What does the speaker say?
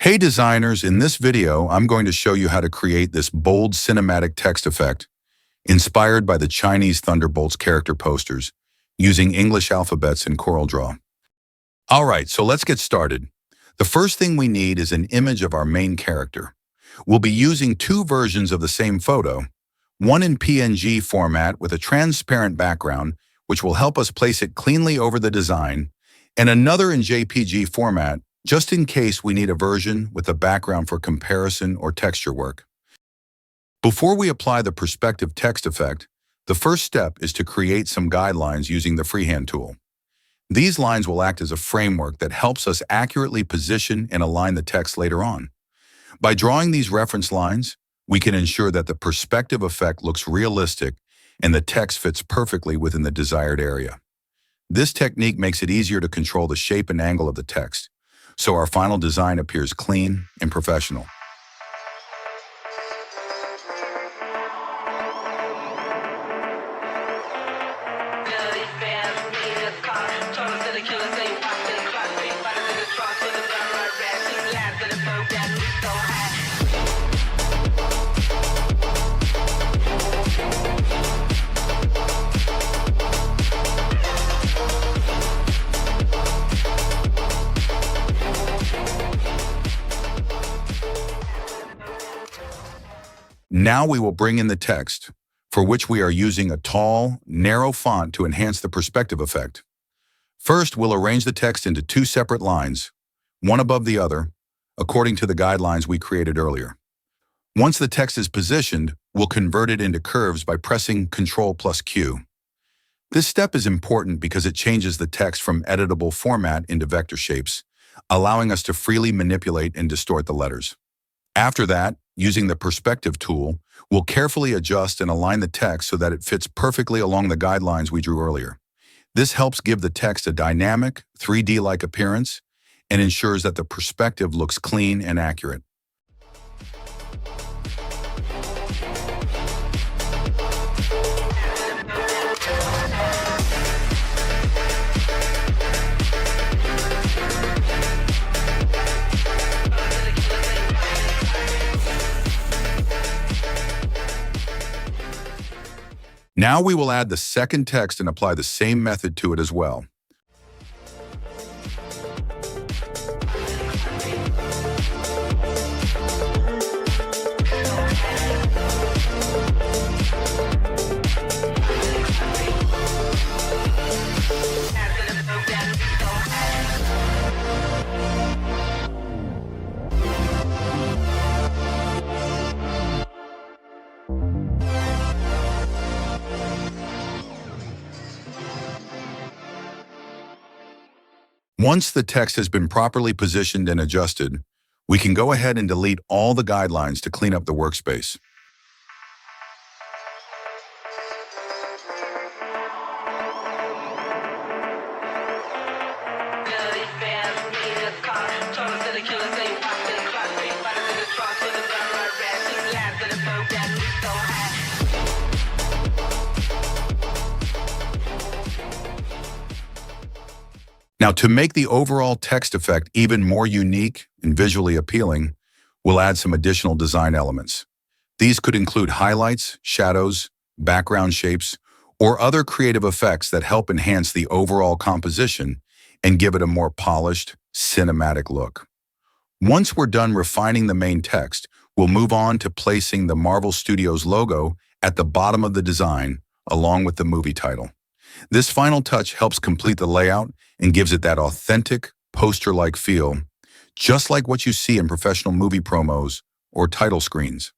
Hey designers, in this video, I'm going to show you how to create this bold cinematic text effect inspired by the Chinese Thunderbolts character posters using English alphabets in CorelDRAW. All right, so let's get started. The first thing we need is an image of our main character. We'll be using two versions of the same photo, one in PNG format with a transparent background, which will help us place it cleanly over the design, and another in JPG format, just in case we need a version with a background for comparison or texture work. Before we apply the perspective text effect, the first step is to create some guidelines using the freehand tool. These lines will act as a framework that helps us accurately position and align the text later on. By drawing these reference lines, we can ensure that the perspective effect looks realistic and the text fits perfectly within the desired area. This technique makes it easier to control the shape and angle of the text, so our final design appears clean and professional. Now we will bring in the text, for which we are using a tall, narrow font to enhance the perspective effect. First, we'll arrange the text into two separate lines, one above the other, according to the guidelines we created earlier. Once the text is positioned, we'll convert it into curves by pressing Ctrl+Q. This step is important because it changes the text from editable format into vector shapes, allowing us to freely manipulate and distort the letters. After that, using the perspective tool, we'll carefully adjust and align the text so that it fits perfectly along the guidelines we drew earlier. This helps give the text a dynamic, 3D-like appearance and ensures that the perspective looks clean and accurate. Now we will add the second text and apply the same method to it as well. Once the text has been properly positioned and adjusted, we can go ahead and delete all the guidelines to clean up the workspace. Now, to make the overall text effect even more unique and visually appealing, we'll add some additional design elements. These could include highlights, shadows, background shapes, or other creative effects that help enhance the overall composition and give it a more polished, cinematic look. Once we're done refining the main text, we'll move on to placing the Marvel Studios logo at the bottom of the design, along with the movie title. This final touch helps complete the layout and gives it that authentic, poster-like feel, just like what you see in professional movie promos or title screens.